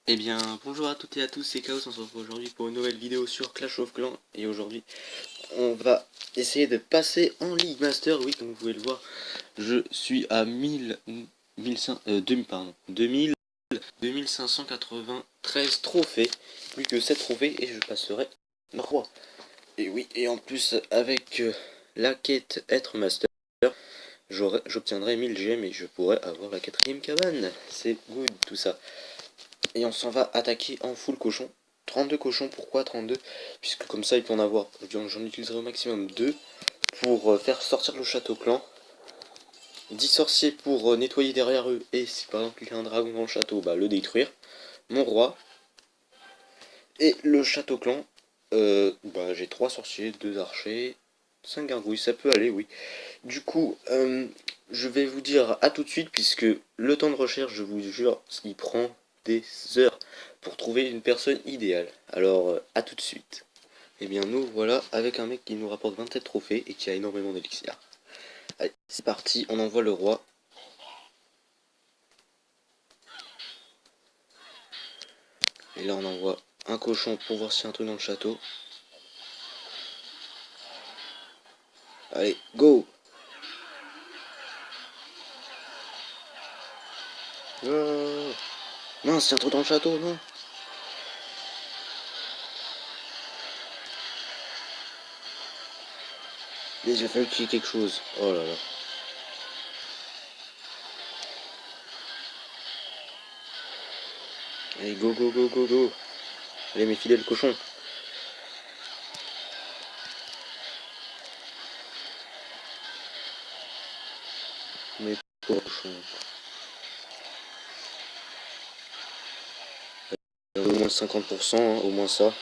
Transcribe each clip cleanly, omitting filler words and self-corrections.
Eh bien, bonjour à toutes et à tous, c'est Chaos, on se retrouve aujourd'hui pour une nouvelle vidéo sur Clash of Clans. Et aujourd'hui, on va essayer de passer en League Master. Oui, comme vous pouvez le voir, je suis à 2593 trophées. Plus que 7 trophées et je passerai roi. Et oui, et en plus, avec la quête être Master, j'obtiendrai 1000 gemmes et je pourrai avoir la 4ème cabane. C'est good tout ça. Et on s'en va attaquer en full cochon. 32 cochons, pourquoi 32? Puisque comme ça il peut en avoir, j'en utiliserai au maximum 2 pour faire sortir le château clan. 10 sorciers pour nettoyer derrière eux, et si par exemple il y a un dragon dans le château, bah le détruire. Mon roi. Et le château clan, bah j'ai 3 sorciers, 2 archers, 5 gargouilles, ça peut aller, oui. Du coup, je vais vous dire à tout de suite, puisque le temps de recherche, je vous jure, il prend des heures pour trouver une personne idéale. Alors, à tout de suite. Et bien nous voilà avec un mec qui nous rapporte 27 trophées et qui a énormément d'élixir. Allez, c'est parti, on envoie le roi. Et là on envoie un cochon pour voir s'il y a un truc dans le château. Allez, go! Oh, mince, il y a un truc dans le château, non? Mais il a fallu qu'il y ait quelque chose. Oh là là. Allez, go, go, go, go, go. Allez, mes fidèles cochons. Mes cochons. Au moins 50%, hein, au moins ça.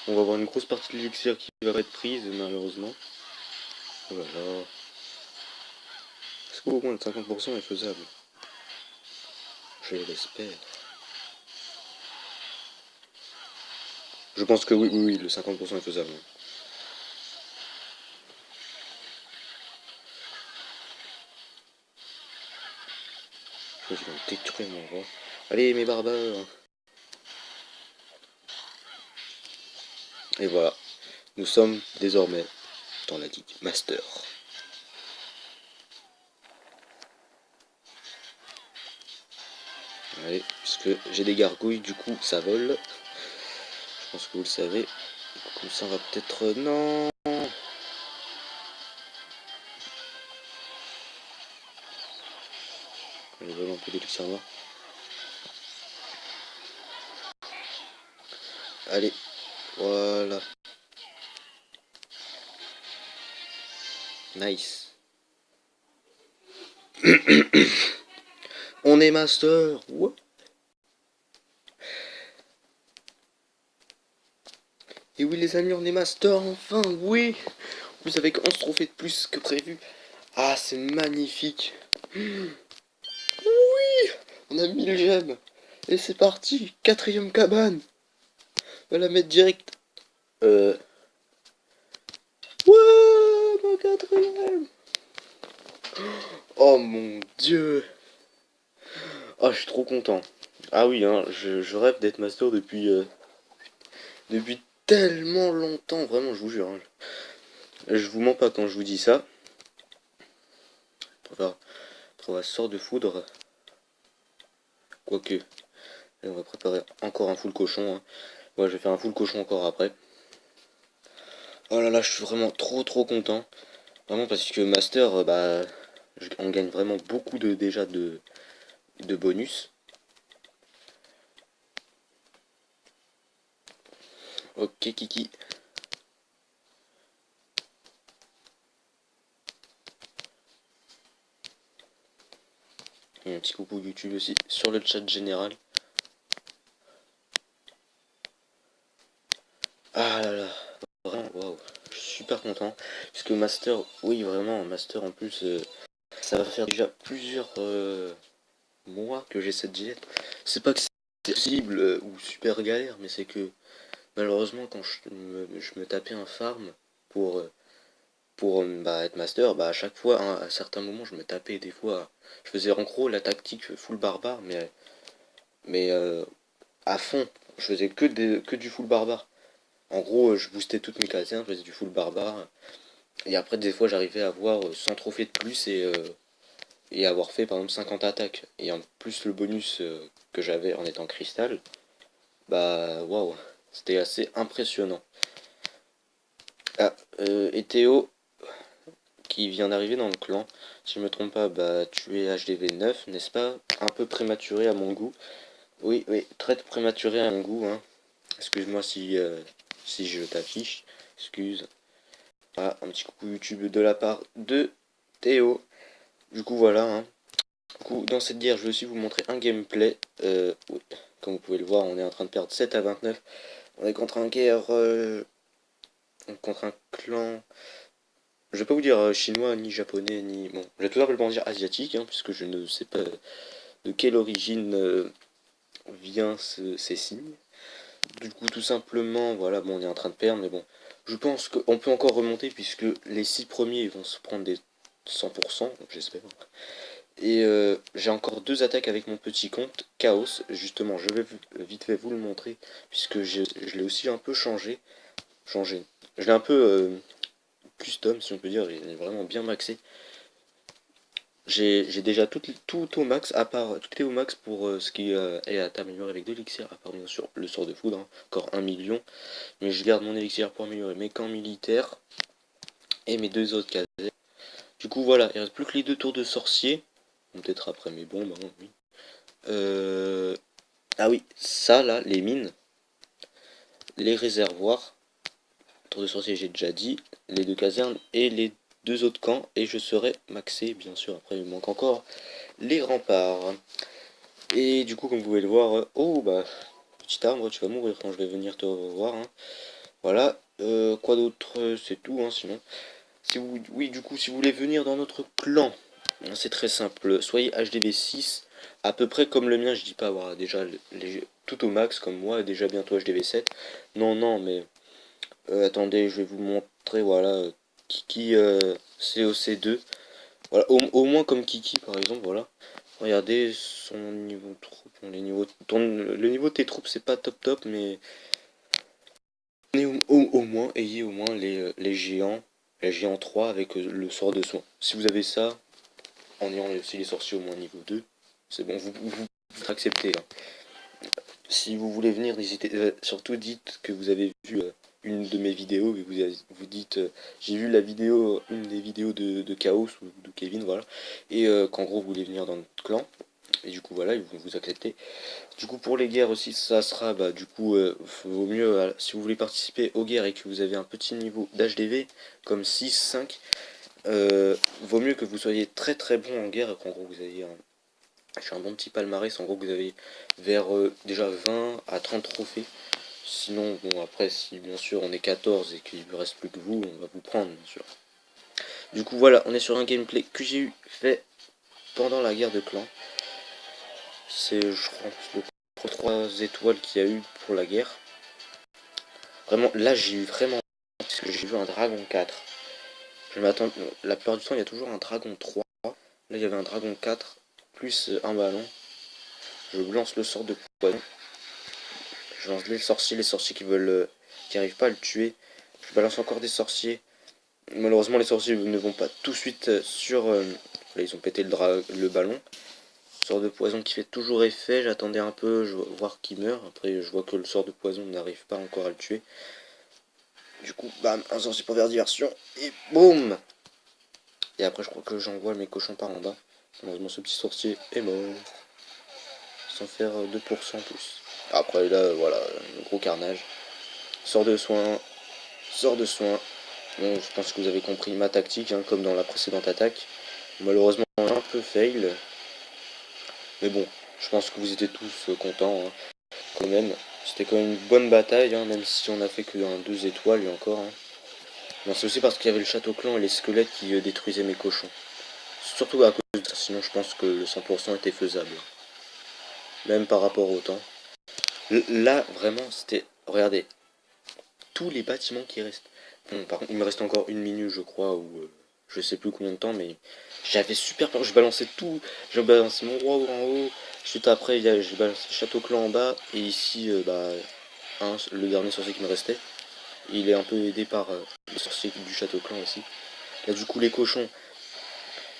On va avoir une grosse partie de l'élixir qui va être prise, malheureusement. Oh là là. Est-ce qu'au moins le 50% est faisable? Je l'espère. Je pense que oui, oui, oui, le 50% est faisable. Je vais détruire mon roi. Allez, mes barbares. Et voilà. Nous sommes désormais dans la Ligue Master. Allez, puisque j'ai des gargouilles, du coup, ça vole. Je pense que vous le savez. Comme ça, on va peut-être... Non. Allez, vole un peu d'élixir noir. Allez, voilà. Nice. On est master. Ouais. Et oui les amis, on est master enfin, oui. En plus avec 11 trophées de plus que prévu. Ah, c'est magnifique. Oui, on a 1000 gemmes. Et c'est parti, 4ème cabane. On va la mettre direct. Ouais, ma 4ème. Oh mon dieu. Oh, je suis trop content. Ah oui, hein, je rêve d'être master depuis tellement longtemps, vraiment, je vous jure. Hein. Je vous mens pas quand je vous dis ça. Pour la sorte de foudre. Quoique. Et on va préparer encore un full cochon. Hein. Ouais, je vais faire un full cochon encore après. Oh là là, je suis vraiment trop content. Vraiment parce que Master, bah, on gagne vraiment beaucoup déjà de bonus. Ok, Kiki. Et un petit coucou YouTube aussi sur le chat général. Ah là là, vraiment, waouh, je suis super content. Puisque Master, oui, vraiment, Master en plus, ça va faire déjà plusieurs mois que j'ai cette gilette. C'est pas que c'est possible ou super galère, mais c'est que malheureusement, quand je me tapais un farm pour, bah, être master, bah, à chaque fois, hein, à certains moments, je me tapais des fois. Je faisais en gros la tactique full barbare, mais mais à fond. Je faisais que du full barbare. En gros, je boostais toutes mes casernes, je faisais du full barbare. Et après, des fois, j'arrivais à avoir 100 trophées de plus et avoir fait par exemple 50 attaques. Et en plus, le bonus que j'avais en étant cristal, bah waouh, c'était assez impressionnant. Ah, et Théo, qui vient d'arriver dans le clan, si je me trompe pas, bah tu es HDV 9, n'est-ce pas? Un peu prématuré à mon goût. Oui, oui, très prématuré à mon goût, hein. Excuse-moi si je t'affiche. Excuse. Ah, un petit coucou YouTube de la part de Théo. Du coup, voilà, hein. Du coup, dans cette guerre, je vais aussi vous montrer un gameplay. Oui. Comme vous pouvez le voir, on est en train de perdre 7 à 29. On est contre un guerre, contre un clan. Je vais pas vous dire chinois, ni japonais, ni. Bon, je vais tout simplement dire asiatique, hein, puisque je ne sais pas de quelle origine vient ces signes. Du coup, tout simplement, voilà, bon, on est en train de perdre, mais bon. Je pense qu'on peut encore remonter, puisque les 6 premiers vont se prendre des 100%, j'espère. Et j'ai encore 2 attaques avec mon petit compte, Chaos. Justement, je vais vite fait vous le montrer, puisque je l'ai aussi un peu changé. Je l'ai un peu custom, si on peut dire, il est vraiment bien maxé. J'ai déjà tout au max, à part tout est au max pour ce qui est à améliorer avec de l'élixir, à part bien sûr le sort de foudre, hein, encore 1 million. Mais je garde mon élixir pour améliorer mes camps militaires et mes 2 autres casernes. Du coup voilà, il reste plus que les 2 tours de sorcier. Peut-être après mes bombes, hein, oui. Ah oui, ça là, les mines, les réservoirs, tour de sorcier j'ai déjà dit, les 2 casernes et les 2 autres camps, et je serai maxé, bien sûr, après il me manque encore les remparts. Et du coup, comme vous pouvez le voir, oh bah, petit arbre, tu vas mourir quand je vais venir te revoir, hein. Voilà, quoi d'autre, c'est tout, hein, sinon. Si vous, oui, du coup, si vous voulez venir dans notre clan, c'est très simple, soyez HDV 6, à peu près comme le mien, je dis pas avoir déjà tout au max comme moi, déjà bientôt HDV 7. Non, non, mais attendez, je vais vous montrer, voilà, Kiki COC2. Voilà, au moins comme Kiki par exemple, voilà. Regardez son niveau de troupe, le niveau de tes troupes c'est pas top top, mais au moins, ayez au moins les géants 3 avec le sort de soin. Si vous avez ça, en ayant aussi les sorciers au moins niveau 2, c'est bon, vous acceptez, hein. Si vous voulez venir, n'hésitez surtout dites que vous avez vu une de mes vidéos et vous dites j'ai vu la vidéo, une des vidéos de Chaos ou de Kevin, voilà, et qu'en gros vous voulez venir dans notre clan. Et du coup voilà, ils vont vous accepter. Du coup pour les guerres aussi, ça sera bah du coup vaut mieux si vous voulez participer aux guerres et que vous avez un petit niveau d'HDV comme 6, 5, vaut mieux que vous soyez très très bon en guerre et qu'en gros vous ayez un bon petit palmarès. En gros vous avez vers déjà 20 à 30 trophées. Sinon bon après si bien sûr on est 14 et qu'il ne reste plus que vous, on va vous prendre bien sûr. Du coup voilà, on est sur un gameplay que j'ai eu fait pendant la guerre de clan. C'est je crois le 3 étoiles qu'il y a eu pour la guerre. Vraiment, là j'ai eu vraiment, parce que j'ai vu un dragon 4. Je m'attends, la plupart du temps il y a toujours un dragon 3. Là il y avait un dragon 4, plus un ballon. Je lance le sort de poison. Je lance les sorciers qui veulent, qui arrivent pas à le tuer. Je balance encore des sorciers. Malheureusement les sorciers ne vont pas tout de suite sur... là ils ont pété le ballon. Sort de poison qui fait toujours effet, j'attendais un peu, voir qui meurt. Après je vois que le sort de poison n'arrive pas encore à le tuer. Du coup, bam, un sorcier pour faire diversion, et boum. Et après je crois que j'envoie mes cochons par en bas. Malheureusement ce petit sorcier est mort. Sans faire 2% plus. Après là, voilà, gros carnage. Sort de soin, sort de soin. Bon, je pense que vous avez compris ma tactique, hein, comme dans la précédente attaque. Malheureusement, un peu fail. Mais bon, je pense que vous étiez tous contents, hein, quand même. C'était quand même une bonne bataille, hein, même si on a fait que un 2 étoiles et encore. Hein. Non, c'est aussi parce qu'il y avait le château clan et les squelettes qui détruisaient mes cochons. Surtout à cause de ça, sinon je pense que le 100% était faisable. Même par rapport au temps. Là, vraiment, c'était... Regardez, tous les bâtiments qui restent. Bon, par contre, il me reste encore une minute, je crois, ou je sais plus combien de temps, mais j'avais super peur. Je balançais tout, j'ai balancé mon roi en haut, ensuite après j'ai balancé Château Clan en bas, et ici, le dernier sorcier qui me restait, il est un peu aidé par le sorcier du Château Clan aussi. Là du coup les cochons,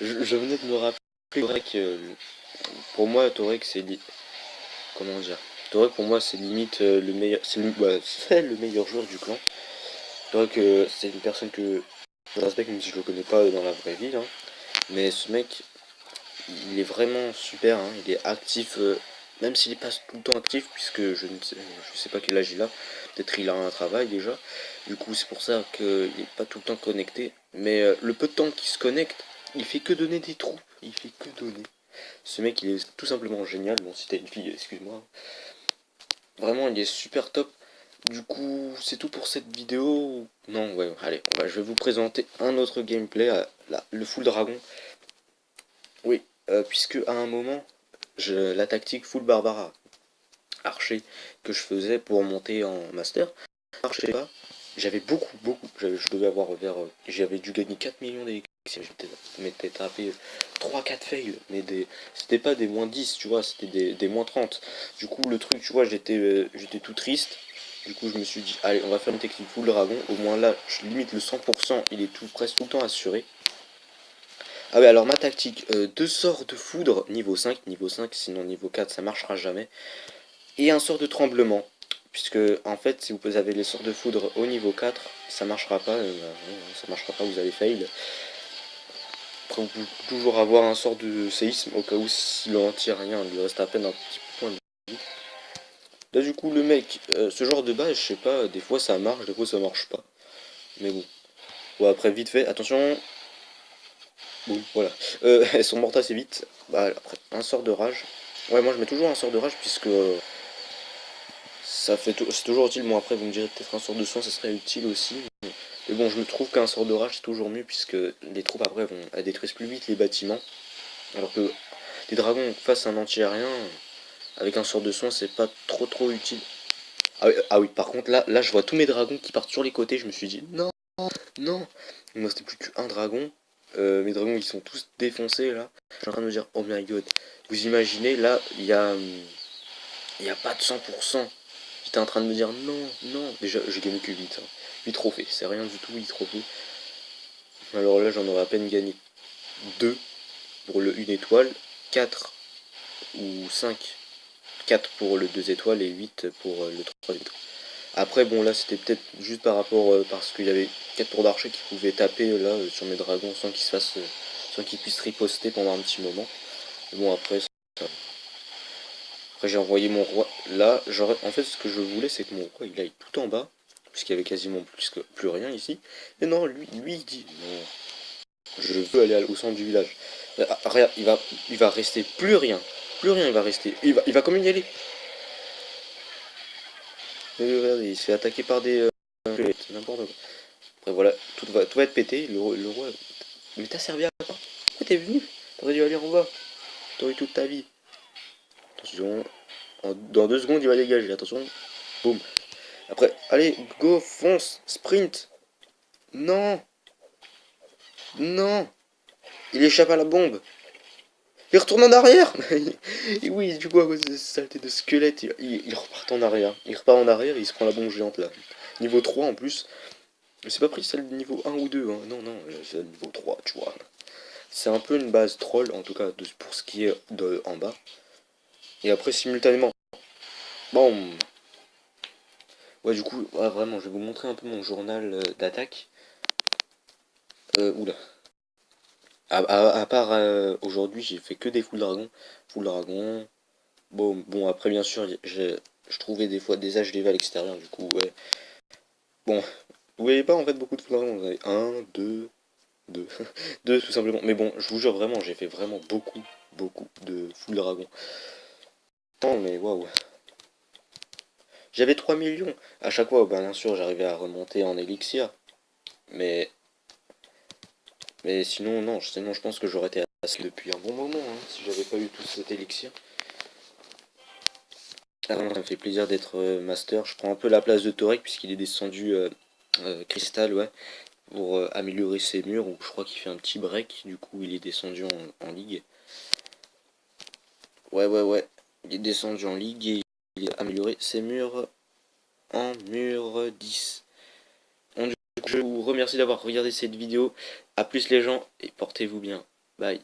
je venais de me rappeler Torek, pour moi Torek comment dire, Torek pour moi c'est limite le meilleur, c'est le meilleur joueur du clan. Torek c'est une personne que je respecte même si je le connais pas dans la vraie vie, hein. Mais ce mec il est vraiment super, hein. Il est actif, même s'il est pas tout le temps actif, puisque je sais pas quel âge il a, peut-être il a un travail déjà, du coup c'est pour ça qu'il est pas tout le temps connecté, mais le peu de temps qu'il se connecte, il fait que donner des troupes, il fait que donner. Ce mec il est tout simplement génial, bon si t'es une fille, excuse-moi, vraiment il est super top. Du coup c'est tout pour cette vidéo, non ouais, allez, je vais vous présenter un autre gameplay, le full dragon. Oui, puisque à un moment, la tactique full Barbara archer que je faisais pour monter en master, marchait pas. J'avais beaucoup, je devais avoir vers. J'avais dû gagner 4 millions d'élixir. Je m'étais tapé 3-4 fails, mais c'était pas des moins 10, tu vois, c'était des moins 30. Du coup, le truc, tu vois, j'étais tout triste. Du coup, je me suis dit, allez, on va faire une technique full dragon. Au moins là, je limite le 100%, il est presque tout le temps assuré. Ah oui, alors ma tactique, deux sorts de foudre niveau 5, sinon niveau 4 ça marchera jamais, et un sort de tremblement, puisque en fait si vous avez les sorts de foudre au niveau 4, ça marchera pas, ça marchera pas, vous allez fail. Après vous pouvez toujours avoir un sort de séisme au cas où s'il en tire rien, il lui reste à peine un petit point de vie. Là du coup le mec, ce genre de base, je sais pas, des fois ça marche, des fois ça marche pas, mais bon. Bon après vite fait, attention. Bon, voilà. Elles sont mortes assez vite. Bah, après, un sort de rage. Ouais, moi je mets toujours un sort de rage puisque c'est toujours utile. Bon, après, vous me direz peut-être un sort de soin, ça serait utile aussi. Mais bon, je me trouve qu'un sort de rage c'est toujours mieux puisque les troupes après elles détruisent plus vite les bâtiments. Alors que les dragons face à un anti-aérien, avec un sort de soin, c'est pas trop utile. Ah oui, par contre, là, je vois tous mes dragons qui partent sur les côtés. Je me suis dit, non, non. Il me restait plus qu'un dragon. Mes dragons, ils sont tous défoncés là. Je suis en train de me dire, oh my god. Vous imaginez, là, il y a pas de 100%. J'étais en train de me dire, non, non. Déjà, j'ai gagné que 8. 8 trophées, c'est rien du tout, 8 trophées. Alors là, j'en aurais à peine gagné 2 pour le 1 étoile, 4 ou 5. 4 pour le 2 étoiles et 8 pour le 3 étoiles. Après, bon, là, c'était peut-être juste par rapport, parce qu'il y avait 4 tours d'archer qui pouvaient taper là sur mes dragons sans qu'ils se fassent, sans qu'ils puissent riposter pendant un petit moment. Mais bon, après, j'ai envoyé mon roi là. En fait, ce que je voulais, c'est que mon roi il aille tout en bas, puisqu'il y avait quasiment plus rien ici. Et non, lui, il dit non, je veux aller au centre du village. Regarde, il va rester plus rien, il va rester. Il va comme y aller. Mais regardez, il se fait attaquer par des n'importe quoi. Après voilà, tout va être pété. Le roi. Mais t'as servi à quoi? Pourquoi t'es venu? T'aurais dû aller en bas. T'aurais eu toute ta vie. Attention. Dans 2 secondes, il va dégager. Attention. Boum. Après, allez, go, fonce, sprint. Non. Non. Il échappe à la bombe. Il retourne en arrière. Et oui, du coup, à cause de cette saleté de squelette, il repart en arrière. Il repart en arrière et il se prend la bombe géante là. Niveau 3 en plus. C'est pas pris celle du niveau 1 ou 2, hein. Non, non, c'est le niveau 3, tu vois. C'est un peu une base troll, en tout cas pour ce qui est de en bas. Et après, simultanément. Bon. Ouais, du coup, ouais, vraiment, je vais vous montrer un peu mon journal d'attaque. Oula. À part aujourd'hui, j'ai fait que des full dragons. Full dragon. Bon, après, bien sûr, je trouvais des fois des HDV à l'extérieur, du coup, ouais. Bon, vous voyez pas en fait beaucoup de full dragons. Vous avez un, deux, deux. Deux tout simplement. Mais bon, je vous jure vraiment, j'ai fait vraiment beaucoup de full dragon. Non, mais waouh. J'avais 3 millions. À chaque fois, bien sûr, j'arrivais à remonter en élixir. Mais sinon, non, je pense que j'aurais été assez depuis un bon moment, hein, si j'avais pas eu tout cet élixir. Ah non, ça me fait plaisir d'être master. Je prends un peu la place de Torek puisqu'il est descendu cristal, ouais. pour améliorer ses murs, ou je crois qu'il fait un petit break, du coup il est descendu en ligue. Ouais, il est descendu en ligue et il a amélioré ses murs en mur 10. Donc, je vous remercie d'avoir regardé cette vidéo. A plus les gens et portez-vous bien. Bye.